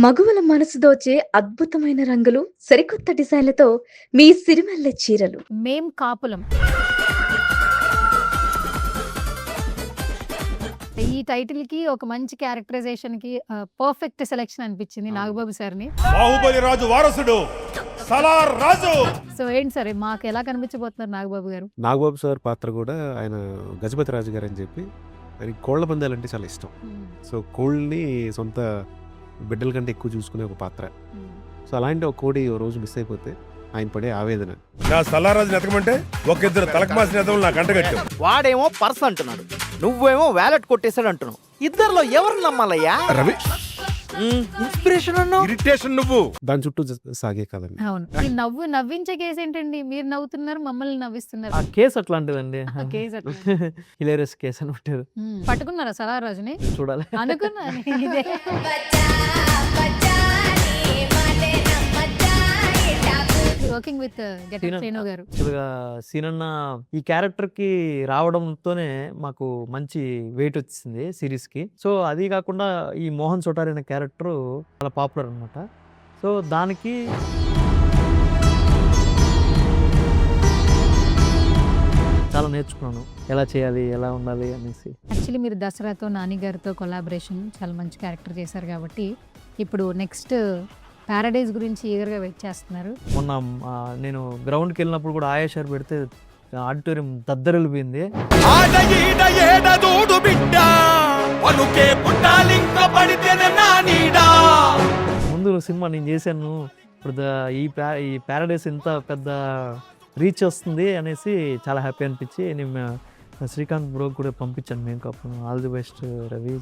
మగువల మనసు దోచే అద్భుతమైన రంగులు, సరికొత్త డిజైన్లతో మీ సిరిమల్లె చీరలు. మేం కాపులం. ఈ టైటిల్‌కి ఒక మంచి క్యారెక్టరైజేషన్‌కి పర్ఫెక్ట్ సెలక్షన్ అనిపించింది నాగబాబు సార్‌ని. బాహుబలి రాజు వారసుడు సలార్ రాజు. సో ఏంటి సార్ మాకు ఎలా కనిపించబోతున్నారు నాగబాబు గారు? నాగబాబు సార్ పాత్ర కూడా ఆయన గజపతి రాజు గారు అని చెప్పి ఆయనకి కోళ్ల పందాలంటే చాలా ఇష్టం. సో కోళ్ళని సొంత బిడ్డల కంటే ఎక్కువ చూసుకునే ఒక పాత్ర. సో అలాంటి ఒక కోడి ఓ రోజు మిస్ అయిపోతే ఆయన పడే ఆవేదన. నా సలార్ రాజుని ఎతకమంటే ఒక ఇద్దరు తలకు మాసిన ఎదవలు నాకు అంటగట్టు. వాడేమో పర్స్ అంటున్నాడు, నువ్వేమో వ్యాలెట్ కొట్టేశాడు అంటున్నావు. ఇద్దరిలో ఎవరు నమ్మాలయ్యా? రవి ఇన్స్పిరేషన్ అన్నావు, ఇరిటేషన్ నువ్వు. దాని చుట్టూ సాగే కదండి. అవును. ఈ నవ్వించే కేసు ఏంటండి? మీరు నవ్వుతున్నారు, మమ్మల్ని నవ్విస్తున్నారు. ఆ కేసు అట్లాంటిదండి. ఆ కేసు అట్లా. హిలేరియస్ కేసు అని ఉంటారు. పట్టుకున్నారా సలార్ రాజుని? చూడాలి. అనుకున్నాను ఇదే. వర్కింగ్ విత్ శ్రీను గారు. యాక్చువల్గా సీనన్న ఈ క్యారెక్టర్ కి రావడంతోనే మాకు మంచి వెయిట్ వచ్చింది సిరీస్ కి. సో అది కాకుండా ఈ మోహన్ చోటారి అనే క్యారెక్టర్ చాలా పాపులర్ అనమాట. సో దానికి చాలా నేర్చుకున్నాను, ఎలా చేయాలి, ఎలా ఉండాలి అనేసి. యాక్చువల్లీ మీరు దసరాతో నాని గారితో కొలాబరేషన్ చాలా మంచి క్యారెక్టర్ చేశారు కాబట్టి ఇప్పుడు నెక్స్ట్ ప్యారడైజ్ గురించి ఈగర్గా వెయిట్ చేస్తున్నారు. మొన్న నేను గ్రౌండ్కి వెళ్ళినప్పుడు కూడా ఆయేషార్ పెడితే ఆడిటోరియం దద్దరిల్లిపోయింది. ముందు సినిమా నేను చేశాను, ఇప్పుడు ఈ ప్యారడైజ్ ఇంత పెద్ద రీచ్ వస్తుంది అనేసి చాలా హ్యాపీ అనిపించి నేను శ్రీకాంత్ బ్రోకి కూడా పంపించాను. మేము కాపు ఆల్ ది బెస్ట్ రవి,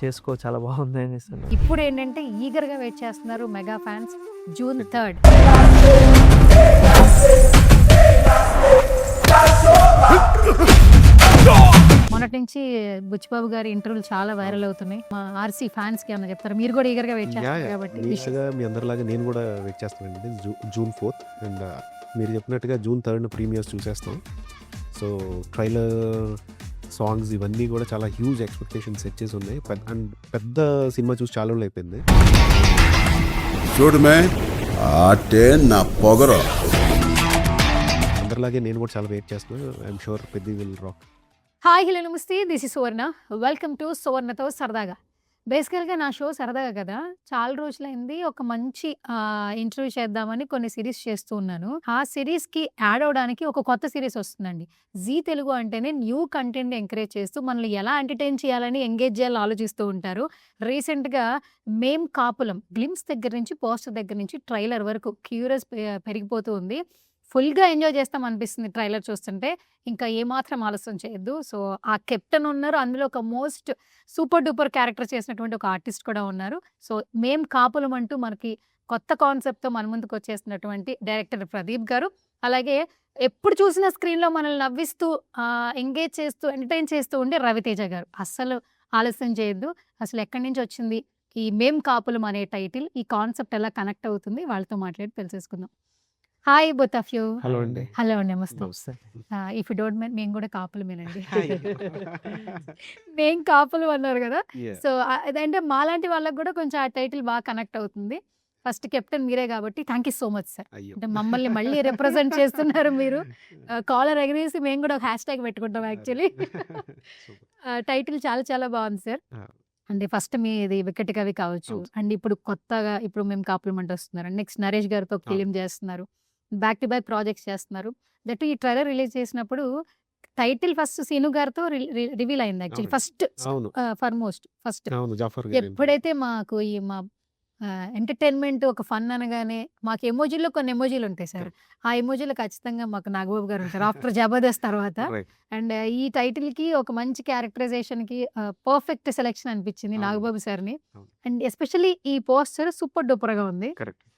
చేసుకో, చాలా బాగుంది అనేసి. ఇప్పుడు ఏంటంటే ఈగర్గా వెయిట్ చేస్తున్నారు మెగా ఫ్యాన్స్. June 3rd మొన్నటి నుంచి బుచ్చిబాబు గారి ఇంటర్వ్యూలు చాలా వైరల్ అవుతున్నాయి. మా ఆర్సీ ఫ్యాన్స్ కి ఏమన్నా చెప్తారు? మీరు కూడా ఈగర్గా వెయిట్ చేస్తారు కాబట్టి. మీ అందరిలాగా నేను కూడా వెయిట్ చేస్తానండి. June 4th అండ్ మీరు చెప్పినట్టుగా June 3rd ప్రీమియర్స్ చూసేస్తాం. సో ట్రైలర్, సాంగ్స్ ఇవన్నీ కూడా చాలా హ్యూజ్ ఎక్స్పెక్టేషన్స్ సెట్ చేసి ఉన్నాయి. అండ్ పెద్ద సినిమా చూసి చాలా రోజులు అయిపోయింది. చూడమే ఆటే నా పొగరు. అందరిలాగే నేను కూడా చాలా వెయిట్ చేస్తున్నాను. ఐఎమ్ షూర్ పెద్ద విల్ రాక్. హాయ్, హలో, నమస్తే. This is Suvarna. Welcome to సువర్ణతో సరదాగా. బేసికల్గా నా షో సరదాగా కదా, చాలా రోజులైంది ఒక మంచి ఇంటర్వ్యూ చేద్దామని కొన్ని సిరీస్ చేస్తూ ఉన్నాను. ఆ సిరీస్కి యాడ్ అవడానికి ఒక కొత్త సిరీస్ వస్తుందండి. జీ తెలుగు అంటేనే న్యూ కంటెంట్ ఎంకరేజ్ చేస్తూ మనల్ని ఎలా ఎంటర్టైన్ చేయాలని, ఎంగేజ్ చేయాలని ఆలోచిస్తూ ఉంటారు. రీసెంట్గా మేం కాపులం గ్లిమ్స్ దగ్గర నుంచి, పోస్టర్ దగ్గర నుంచి ట్రైలర్ వరకు క్యూరియస్ పెరిగిపోతూ ఉంది. ఫుల్గా ఎంజాయ్ చేస్తాం అనిపిస్తుంది ట్రైలర్ చూస్తుంటే. ఇంకా ఏమాత్రం ఆలస్యం చేయొద్దు. సో ఆ కెప్టెన్ ఉన్నారు, అందులో ఒక మోస్ట్ సూపర్ డూపర్ క్యారెక్టర్ చేసినటువంటి ఒక ఆర్టిస్ట్ కూడా ఉన్నారు. సో మేం కాపులం అంటూ మనకి కొత్త కాన్సెప్ట్తో మన ముందుకు వచ్చేసినటువంటి డైరెక్టర్ ప్రదీప్ గారు, అలాగే ఎప్పుడు చూసిన స్క్రీన్లో మనల్ని నవ్విస్తూ ఎంగేజ్ చేస్తూ ఎంటర్టైన్ చేస్తూ ఉండే రవితేజ గారు. అస్సలు ఆలస్యం చేయొద్దు. అసలు ఎక్కడి నుంచి వచ్చింది ఈ మేం కాపులం అనే టైటిల్, ఈ కాన్సెప్ట్ ఎలా కనెక్ట్ అవుతుంది, వాళ్ళతో మాట్లాడి తెలిసేసుకుందాం. Hi both of you. Hello అండి. హలో, నమస్తే. నమస్తే. ఇఫ్ యూ డోంట్ మైండ్, మేము కూడా కాపులమేనండి. మేం కాపులు అన్నారు కదా, సో అదంటే మాలాంటి వాళ్ళకి కూడా కొంచెం ఆ టైటిల్ బాగా కనెక్ట్ అవుతుంది. ఫస్ట్ కెప్టెన్ మీరే కాబట్టి thank you so much sir. అంటే మమ్మల్ని మళ్ళీ రిప్రజెంట్ చేస్తున్నారు మీరు. కాలర్ ఎగరేసి మేము కూడా ఒక హ్యాష్ ట్యాగ్ పెట్టుకుంటాం యాక్చువల్లీ. టైటిల్ చాలా చాలా బాగుంది సార్. అంటే ఫస్ట్ మీది వికెట్ కవి కావచ్చు, అండ్ ఇప్పుడు కొత్తగా ఇప్పుడు మేము కాంప్లిమెంట్ వస్తున్నారు. నెక్స్ట్ నరేష్ గారితో ఫిలిం చేస్తున్నారు, బ్యాక్ టు బ్యాక్ ప్రాజెక్ట్స్ చేస్తున్నారు. దట్ ఈ ట్రైలర్ రిలీజ్ చేసినప్పుడు టైటిల్ ఫస్ట్ సీను గారితో రివీల్ అయింది యాక్చువల్లీ. ఫస్ట్ ఎప్పుడైతే మాకు ఈ మా ఎంటర్టైన్మెంట్ ఒక ఫన్ అనగానే మాకు ఎమోజీలో కొన్ని ఎమోజీలు ఉంటాయి సార్. ఆ ఎమోజీలో ఖచ్చితంగా మాకు నాగబాబు గారు ఉంటారు ఆఫ్టర్ జబర్దస్త్ తర్వాత. అండ్ ఈ టైటిల్కి ఒక మంచి క్యారెక్టరైజేషన్కి పర్ఫెక్ట్ సెలెక్షన్ అనిపించింది నాగబాబు సార్ని. అండ్ ఎస్పెషల్లీ ఈ పోస్టర్ సూపర్ డూపర్గా ఉంది.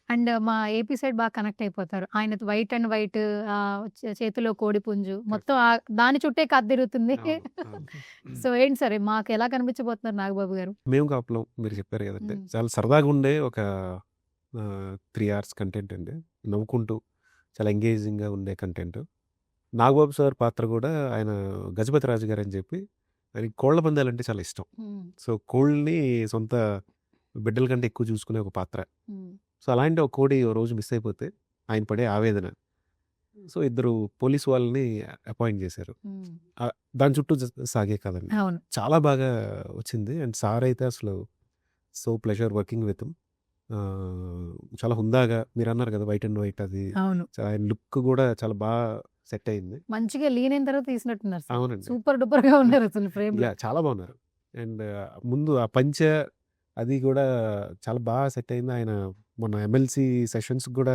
అండ్ మా ఏపీ సైడ్ బాగా కనెక్ట్ అయిపోతారు. ఆయన వైట్ అండ్ వైట్, చేతిలో కోడి పుంజు, మొత్తం దాని చుట్టే కథ తిరుగుతుంది. సో ఏంటి సరే మాకు ఎలా కనిపించబోతున్నారు నాగబాబు గారు? మేము కాపులం మీరు చెప్పారు కదండి, చాలా సరదాగా ఉండే ఒక 3 hours కంటెంట్ అండి. నవ్వుకుంటూ చాలా ఎంగేజింగ్గా ఉండే కంటెంట్. నాగబాబు సార్ పాత్ర కూడా ఆయన గజపతి రాజు గారు అని చెప్పి ఆయనకి కోళ్ల పందాలంటే చాలా ఇష్టం. సో కోళ్ళని సొంత బిడ్డల కంటే ఎక్కువ చూసుకునే ఒక పాత్ర. సో అలాంటి ఒక కోడి ఓ రోజు మిస్ అయిపోతే ఆయన పడే ఆవేదన. సో ఇద్దరు పోలీస్ వాళ్ళని అపాయింట్ చేశారు. దాని చుట్టూ సాగే కదండి. అవును. చాలా బాగా వచ్చింది. అండ్ సార్ అయితే అసలు సో ప్లెజర్ వర్కింగ్ విత్. చాలా హుందాగా మీరు అన్నారు కదా వైట్ అండ్ వైట్, అది అవును. ఆయన లుక్ కూడా చాలా బాగా సెట్ అయింది. మంచిగా లీన్ అయిన తర్వాత తీసినట్టున్నారు సార్. అవునండి. సూపర్ డూపర్ గా ఉన్నారు అసలు ఫ్రేమ్ లో. చాలా బాగున్నారు. అండ్ ముందు ఆ పంచ అది కూడా చాలా బాగా సెట్ అయింది. ఆయన మొన్న ఎమ్మెల్సీ సెషన్స్ కూడా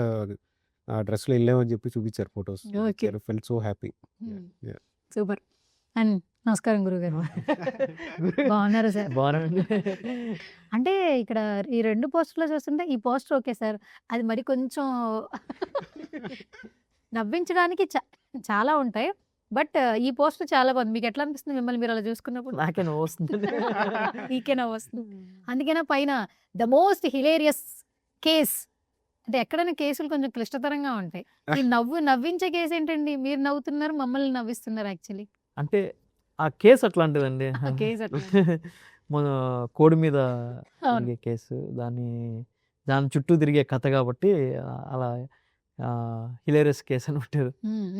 ఆ డ్రెస్లో వెళ్ళామని చెప్పి చూపించారు photos. Okay. Felt so happy. Super. And నమస్కారం గురుగారు. బాగున్నారా సార్? బాగున్నానండి. అంటే ఇక్కడ ఈ 2 పోస్టర్‌లో చూస్తుంటే ఈ పోస్టర్ ఓకే సార్. అది మరి కొంచెం నవ్వించడానికి చాలా ఉంటాయి. బట్ ఈ పోస్టర్ చాలా బాగుంది. మీకు ఎట్లా అనిపిస్తుంది మిమ్మల్ని మీరు అలా చూసుకున్నప్పుడు? నాకే నవ్వు వస్తుంది. మీకే నవ్వొస్తుంది. అందుకేనా పైన ద మోస్ట్ హిలేరియస్ కేస్, అంటే ఎక్కడైనా కేసులు కొంచెం క్లిష్టతరంగా ఉంటాయి. ఈ నవ్వించే కేసు ఏంటండి? మీరు నవ్వుతున్నారు, మమ్మల్ని నవ్విస్తున్నారు యాక్చువల్లీ. అంటే ఆ కేసు అట్లాంటిదండి. ఆ కేసు అట్లా. మన కోడి మీద అవును. తిరిగే కేసు, దాని చుట్టూ తిరిగే కథ కాబట్టి అలా హిలేరియస్ కేసు అని పెట్టారు.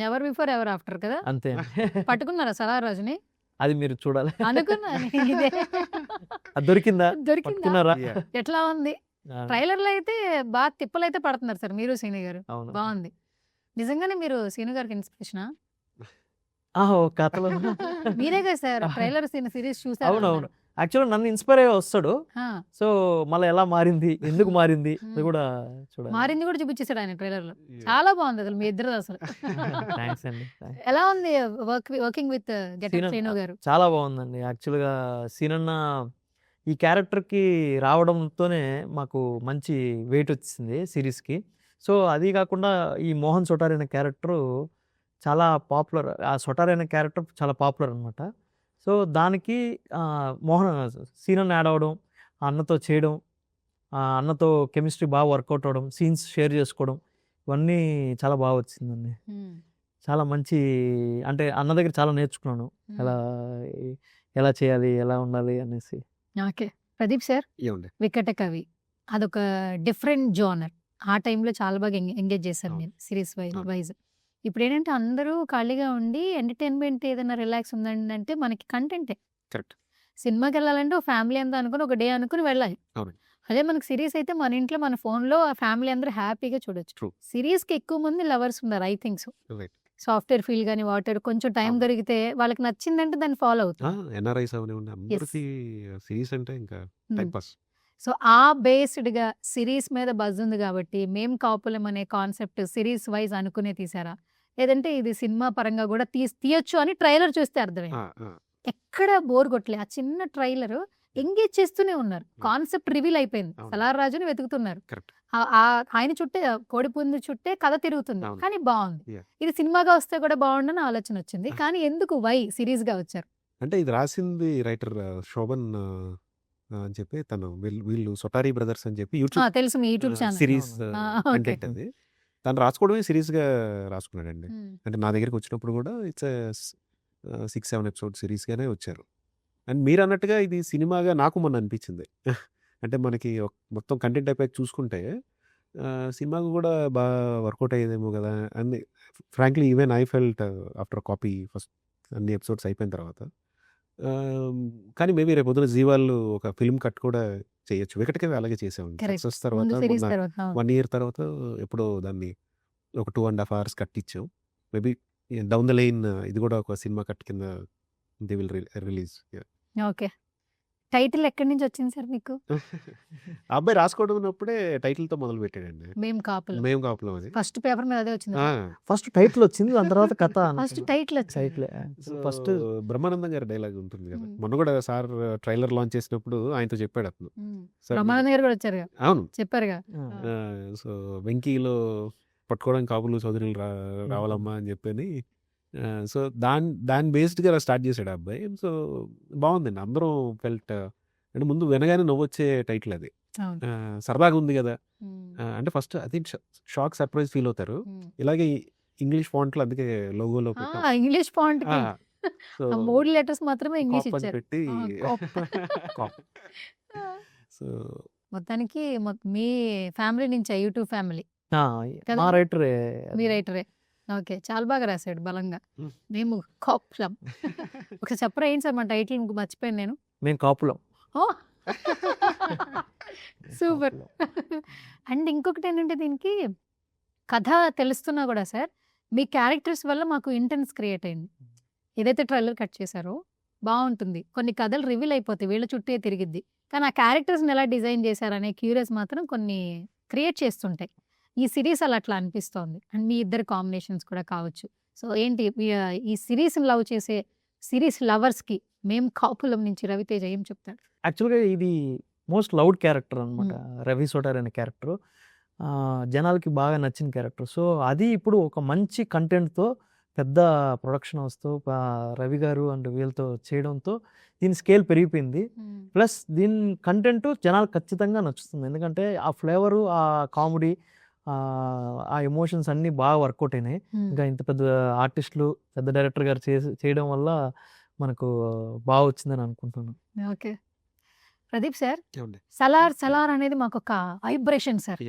ఎవర్ బిఫోర్ ఎవర్ ఆఫ్టర్ కదా. అంతే. పట్టుకున్నారా సలారాజుని? అది మీరు చూడాలి. అనుకున్నా ఇదే. అది దొరికిందా? దొరికిందా? పట్టుకున్నారా? ఎట్లా ఉంది? ఆ, ట్రైలర్ లో అయితే బాగా తిప్పలైతే పడుతున్నారు సార్ మీరు సీను గారు. అవును. బాగుంది. నిజంగానే మీరు సీను గారికి ఇన్స్పిరేషనా? ఓ కథలో మీరే కదా సార్ ట్రైలర్ సిరీస్ చూసారు. అవునవును. యాక్చువల్గా నన్ను ఇన్స్పైర్ అయ్యి వస్తాడు. సో మళ్ళీ ఎలా మారింది, ఎందుకు మారింది అది కూడా చూడాలి. మారింది కూడా చూపించేశాడు ఆయన ట్రైలర్ లో. చాలా బాగుంది అసలు మీ ఇద్దరు అసలు. థ్యాంక్స్ అండి. ఎలా ఉంది వర్కింగ్ విత్ గెటప్ శ్రీను గారు? చాలా బాగుందండి. యాక్చువల్గా సీనన్న ఈ క్యారెక్టర్కి రావడంతోనే మాకు మంచి వెయిట్ వచ్చింది సిరీస్కి. సో అది కాకుండా ఈ మోహన్ సొటారి అనే క్యారెక్టరు చాలా పాపులర్. ఆ సొటారి అనే క్యారెక్టర్ చాలా పాపులర్ అనమాట. సో దానికి సీనన్న యాడ్ అవ్వడం, ఆ అన్నతో చేయడం, ఆ అన్నతో కెమిస్ట్రీ బాగా వర్కౌట్ అవ్వడం, సీన్స్ షేర్ చేసుకోవడం, ఇవన్నీ చాలా బాగా వచ్చిందండి. చాలా మంచి, అంటే అన్న దగ్గర చాలా నేర్చుకున్నాను ఎలా చేయాలి, ఎలా ఉండాలి అనేసి. ఓకే. ప్రదీప్ సార్, ఏమండి వికట కవి అదొక డిఫరెంట్ జోనర్. ఆ టైంలో చాలా బాగా ఎంగేజ్ చేశారు అవును. నేను సిరీస్ అవును. వైజ్. ఇప్పుడు ఏంటంటే అందరూ ఖాళీగా ఉండి ఎంటర్టైన్మెంట్ ఏదైనా రిలాక్స్ ఉందండి అంటే మనకి కంటెంటే. కరెక్ట్. సినిమాకి వెళ్ళాలంటే ఒక ఫ్యామిలీ అంతా అనుకుని ఒక డే అనుకుని వెళ్ళాలి. అవును. అదే మనకి సిరీస్ అయితే మన ఇంట్లో మన ఫోన్లో ఆ ఫ్యామిలీ అందరూ హ్యాపీగా చూడొచ్చు. True. సిరీస్కి ఎక్కువ మంది లవర్స్ ఉన్నారు I think so. Right. Software feel కానీ వాటర్ కొంచెం టైం అవును. దొరికితే వాళ్ళకి నచ్చిందంటే దాన్ని ఫాలో అవుతుంది. ఎన్ఆర్ఐస్ అవనివ్వండి, అందరికీ సిరీస్ అంటే ఇంకా టైం పాస్. సో ఆ బేస్డ్గా సిరీస్ మీద బజ్ ఉంది కాబట్టి మేం కాపులం అనే కాన్సెప్ట్ సిరీస్ వైజ్ అనుకునే తీసారా, లేదంటే ఇది సినిమా పరంగా కూడా తీయొచ్చు అని ట్రైలర్ చూస్తే అర్థమైంది? ఎక్కడ బోర్ కొట్టలే. ఆ చిన్న ట్రైలర్ ఎంగేజ్ చేస్తూనే ఉన్నారు. కాన్సెప్ట్ రివీల్ అయిపోయింది. అవును. సలార్ రాజుని వెతుకుతున్నారు. కరెక్ట్. ఆయన చుట్టే కోడిపుంది చుట్టే కథ తిరుగుతుంది. అవును. కానీ బాగుంది. Yeah. ఇది సినిమాగా వస్తే కూడా బాగుండని ఆలోచన వచ్చింది. కానీ ఎందుకు సిరీస్ గా వచ్చారు? అంటే ఇది రాసింది రైటర్ శోభన్ అని చెప్పి తను వీళ్ళు సొటారీ బ్రదర్స్ అని చెప్పి యూట్యూబ్ తెలుసు మీ YouTube channel. Series okay. Content అది. తను రాసుకోవడమే సిరీస్గా రాసుకున్నాడండి. అంటే నా దగ్గరికి వచ్చినప్పుడు కూడా ఇట్స్ 6-7 ఎపిసోడ్ సిరీస్గానే వచ్చారు. అండ్ మీరు అన్నట్టుగా ఇది సినిమాగా నాకు మొన్న అనిపించింది. అంటే మనకి మొత్తం కంటెంట్ అయిపోయాక చూసుకుంటే సినిమాకు కూడా బాగా వర్కౌట్ అయ్యేదేమో కదా అని frankly even I felt after copy first అన్ని ఎపిసోడ్స్ అయిపోయిన తర్వాత. కానీ మేబీ రేపు పొద్దున జీవాళ్ళు ఒక ఫిల్మ్ కట్ కూడా చేయొచ్చు. వికటకవి అలాగే చేసామండి. Correct. సక్సెస్ ముందు తర్వాత సిరీస్ తర్వాత 1 year తర్వాత ఎప్పుడో దాన్ని ఒక 2.5 hours కట్ ఇచ్చాం. మేబీ డౌన్ ద లైన్ ఇది కూడా ఒక సినిమా కట్ కింద they will release. Okay. Title ఎక్కడి నుంచి వచ్చింది సార్ మీకు? ఆ అబ్బాయి రాసుకోవడం ఉన్నప్పుడే టైటిల్తో మొదలు పెట్టాడండి. మేము కాపులం. మేము కాపులం అది. ఫస్ట్ పేపర్ మీద అదే వచ్చింది. ఫస్ట్ టైటిల్ వచ్చింది, దాని తర్వాత కథ. ఫస్ట్ టైటిల్ వచ్చింది. టైటిల్ ఫస్ట్ బ్రహ్మానందం గారి డైలాగ్ ఉంటుంది కదా. మ్మ్. మొన్న కూడా సార్ ట్రైలర్ లాంచ్ చేసినప్పుడు ఆయనతో చెప్పాడు అతను. సార్ బ్రహ్మానంద గారు కూడా వచ్చారు అవును. చెప్పారుగా. సో వెంకీలో పట్టుకోవడానికి కాపులు చౌదరులు రావాలమ్మా అని చెప్పని. సో దాని బేస్డ్గా స్టార్ట్ చేశాడు ఆ అబ్బాయి. సో బాగుందండి. అందరం ఫెల్ట్ అంటే ముందు వినగానే నవ్వొచ్చే టైటిల్ అది. అవును. సరదాగా ఉంది కదా. అంటే ఫస్ట్ అది షాక్ సర్ప్రైజ్ ఫీల్ అవుతారు. ఇలాగే ఇంగ్లీష్ ఫాంట్లో అందుకే లోగోలో పెట్టాం. ఇంగ్లీష్ ఫాంట్ కి సో 3 లెటర్స్ మాత్రమే ఇంగ్లీష్ కాప్ అని ఇచ్చారు. పెట్టి కాప్. కాప్. సో మొత్తానికి మీ ఫ్యామిలీ నుంచి యూట్యూబ్ ఫ్యామిలీ ఆ, కదా? మా రైటరే మీ రైటరే. ఓకే. చాలా బాగా రాశాడు బలంగా. Hmm. మేము కాపులం. ఒకసారి చెప్పరా ఏంటి సార్ మన టైటిల్ మర్చిపోయాను నేను. మేము కాపులం. ఓ సూపర్. అండ్ ఇంకొకటి ఏంటంటే దీనికి కథ తెలుస్తున్నా కూడా సార్ మీ క్యారెక్టర్స్ వల్ల మాకు ఇంటెన్స్ క్రియేట్ అయింది. ఏదైతే ట్రైలర్ కట్ చేశారో బాగుంటుంది. కొన్ని కథలు రివీల్ అయిపోతాయి, వీళ్ళ చుట్టే తిరిగిద్ది. కానీ ఆ క్యారెక్టర్స్ని ఎలా డిజైన్ చేశారనే క్యూరియస్ మాత్రం కొన్ని క్రియేట్ చేస్తుంటాయి. ఈ సిరీస్ అలా అట్లా అనిపిస్తోంది. అండ్ మీ ఇద్దరు కాంబినేషన్స్ కూడా కావచ్చు. సో ఏంటి ఈ సిరీస్ని లవ్ చేసే సిరీస్ లవర్స్కి మేము కాపులం నుంచి రవితేజ ఏం చెప్తాడు? యాక్చువల్గా ఇది మోస్ట్ లౌడ్ క్యారెక్టర్ అనమాట. రవి సోటార్ అనే క్యారెక్టర్ జనాలకి బాగా నచ్చిన క్యారెక్టర్. సో అది ఇప్పుడు ఒక మంచి కంటెంట్తో పెద్ద ప్రొడక్షన్ హౌస్తో రవి గారు అండ్ వీళ్ళతో చేయడంతో దీని స్కేల్ పెరిగిపోయింది. ప్లస్ దీని కంటెంట్ జనాలకు ఖచ్చితంగా నచ్చుతుంది. ఎందుకంటే ఆ ఫ్లేవరు, ఆ కామెడీ, ఆ ఎమోషన్స్ అన్నీ బాగా వర్కౌట్ అయినాయి. ఇంకా ఇంత పెద్ద ఆర్టిస్టులు, పెద్ద డైరెక్టర్ గారు చేయడం వల్ల మనకు బాగా వచ్చిందని అనుకుంటున్నాను. ఓకే. ప్రదీప్ సార్, ఏమండి? సలార్ అనేది మాకు ఒక వైబ్రేషన్ సార్.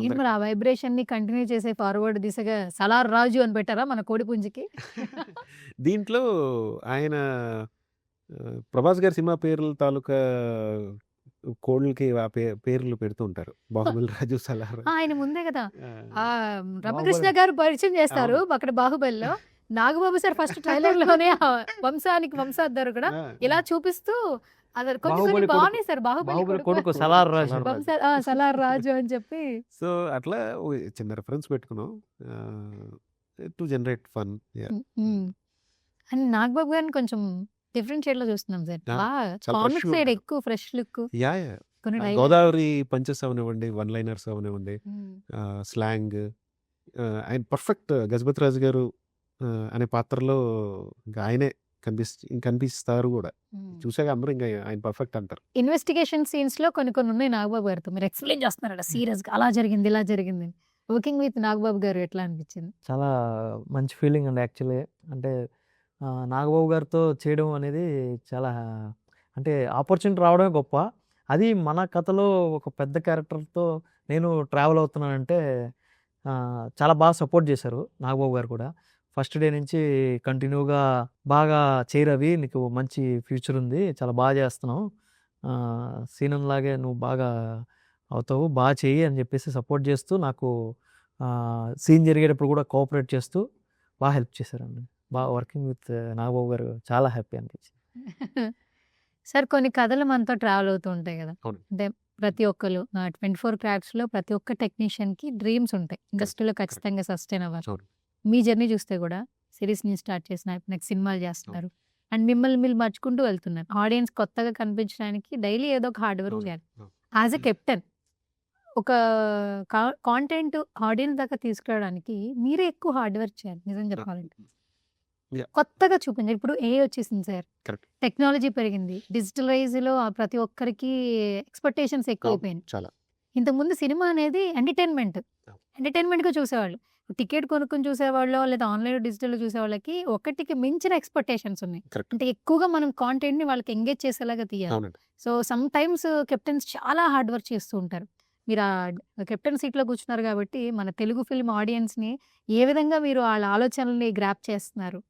ఏంటి మరి ఆ వైబ్రేషన్ ని కంటిన్యూ చేసే ఫార్వర్డ్ దిశగా సలార్ రాజు అని పెట్టారా మన కోడిపుంజికి? దీంట్లో ఆయన ప్రభాస్ గారి సినిమా పేర్ల తాలూకా కోళ్ళకి ఆ పేర్లు పెడుతూ ఉంటారు. బాహుబలి రాజు, సలార్. ఆయన ముందే కదా ఆ రమకృష్ణ గారు పరిచయం చేస్తారు అక్కడ బాహుబలిలో. నాగబాబు సార్ ఫస్ట్ ట్రైలర్ లోనే ఆ వంశాధారు కూడా ఇలా చూపిస్తూ అది కొన్ని బాహుబలి బాగున్నాయి సార్. బాహుబలి కొడుకు సలార్ రాజు. సలార్ రాజు అని చెప్పి. సో అట్లా చిన్న రెఫరెన్స్ పెట్టుకున్నాం to generate fun. And Nagababu గారిని కొంచెం డిఫరెంట్ షేడ్ లో చూస్తున్నాం సార్. బాగా కామిక్ సైడ్ ఎక్కువ fresh look. Yeah Godavari punches అవనివ్వండి, వన్ లైనర్స్ అవనివ్వండి, స్లాంగ్, ఆయన పర్ఫెక్ట్. గజపతి రాజు గారు అనే పాత్రలో ఇంకా ఆయనే కనిపిస్తారు కూడా. చూసాక అందరూ ఇంకా ఆయన పర్ఫెక్ట్ అంటారు. ఇన్వెస్టిగేషన్ సీన్స్ లో కొన్ని ఉన్నాయి నాగబాబు గారితో. మీరు ఎక్స్ప్లెయిన్ చేస్తున్నారా సీరియస్ గా అలా జరిగింది ఇలా జరిగింది. వర్కింగ్ విత్ నాగబాబు గారు ఎట్లా అనిపించింది? చాలా మంచి ఫీలింగ్ అండి. యాక్చువల్లీ అంటే నాగబాబు గారితో చేయడం అనేది చాలా, అంటే ఆపర్చునిటీ రావడమే గొప్ప. అది మన కథలో ఒక పెద్ద క్యారెక్టర్తో నేను ట్రావెల్ అవుతున్నానంటే చాలా బాగా సపోర్ట్ చేశారు నాగబాబు గారు కూడా. ఫస్ట్ డే నుంచి కంటిన్యూగా బాగా చేయరవి, నీకు మంచి ఫ్యూచర్ ఉంది, చాలా బాగా చేస్తున్నావు, సీనంలాగే నువ్వు బాగా అవుతావు, బాగా చెయ్యి అని చెప్పేసి సపోర్ట్ చేస్తూ నాకు సీన్ జరిగేటప్పుడు కూడా కోఆపరేట్ చేస్తూ బాగా హెల్ప్ చేశారండి. బాగా వర్కింగ్ విత్ నాగబాబు గారు చాలా హ్యాపీ అనిపించింది. సార్ కొన్ని కథలు మనతో ట్రావెల్ అవుతూ ఉంటాయి కదా. అవును. అంటే ప్రతి ఒక్కరు 24 క్రాఫ్ట్స్ లో ప్రతి ఒక్క టెక్నీషియన్ కి డ్రీమ్స్ ఉంటాయి ఇండస్ట్రీలో ఖచ్చితంగా సస్టైన్ అవ్వాలి. అవును. మీ జర్నీ చూస్తే కూడా సిరీస్ ని స్టార్ట్ చేసిన నెక్స్ట్ సినిమాలు చేస్తున్నారు అండ్ మిమ్మల్ని మీరు మర్చుకుంటూ వెళ్తున్నారు. ఆడియన్స్ కొత్తగా కనిపించడానికి డైలీ ఏదో ఒక హార్డ్ వర్క్ చేయాలి. యాజ్ ఎ కెప్టెన్ ఒక కాంటెంట్ ఆడియన్స్ దాకా తీసుకురావడానికి మీరే ఎక్కువ హార్డ్ వర్క్ చేయాలి నిజం చెప్పాలంటే. Yeah. కొత్తగా చూపించాలి. ఇప్పుడు వచ్చేసింది సార్, Correct. టెక్నాలజీ పెరిగింది, డిజిటలైజ్ లో ప్రతి ఒక్కరికి ఎక్స్పెక్టేషన్స్ ఎక్కువ అయిపోయినాయి. చాలా ఇంతకుముందు సినిమా అనేది ఎంటర్టైన్మెంట్ గా చూసేవాళ్ళు. టికెట్ కొనుక్కొని చూసేవాళ్ళు లేదా ఆన్లైన్ డిజిటల్ చూసేవాళ్ళకి ఒకటికి మించిన ఎక్స్పెక్టేషన్స్ ఉన్నాయి. Correct. అంటే ఎక్కువగా మనం కాంటెంట్ ని వాళ్ళకి ఎంగేజ్ చేసేలాగా తీయాలి. అవునండి. సో సమ్ టైమ్స్ కెప్టెన్స్ చాలా హార్డ్ వర్క్ చేస్తూ ఉంటారు. మీరు ఆ కెప్టెన్ సీట్ లో కూర్చున్నారు కాబట్టి మన తెలుగు ఫిల్మ్ ఆడియన్స్ ని ఏ విధంగా మీరు వాళ్ళ ఆలోచనల్ని గ్రాప్ చేస్తున్నారు?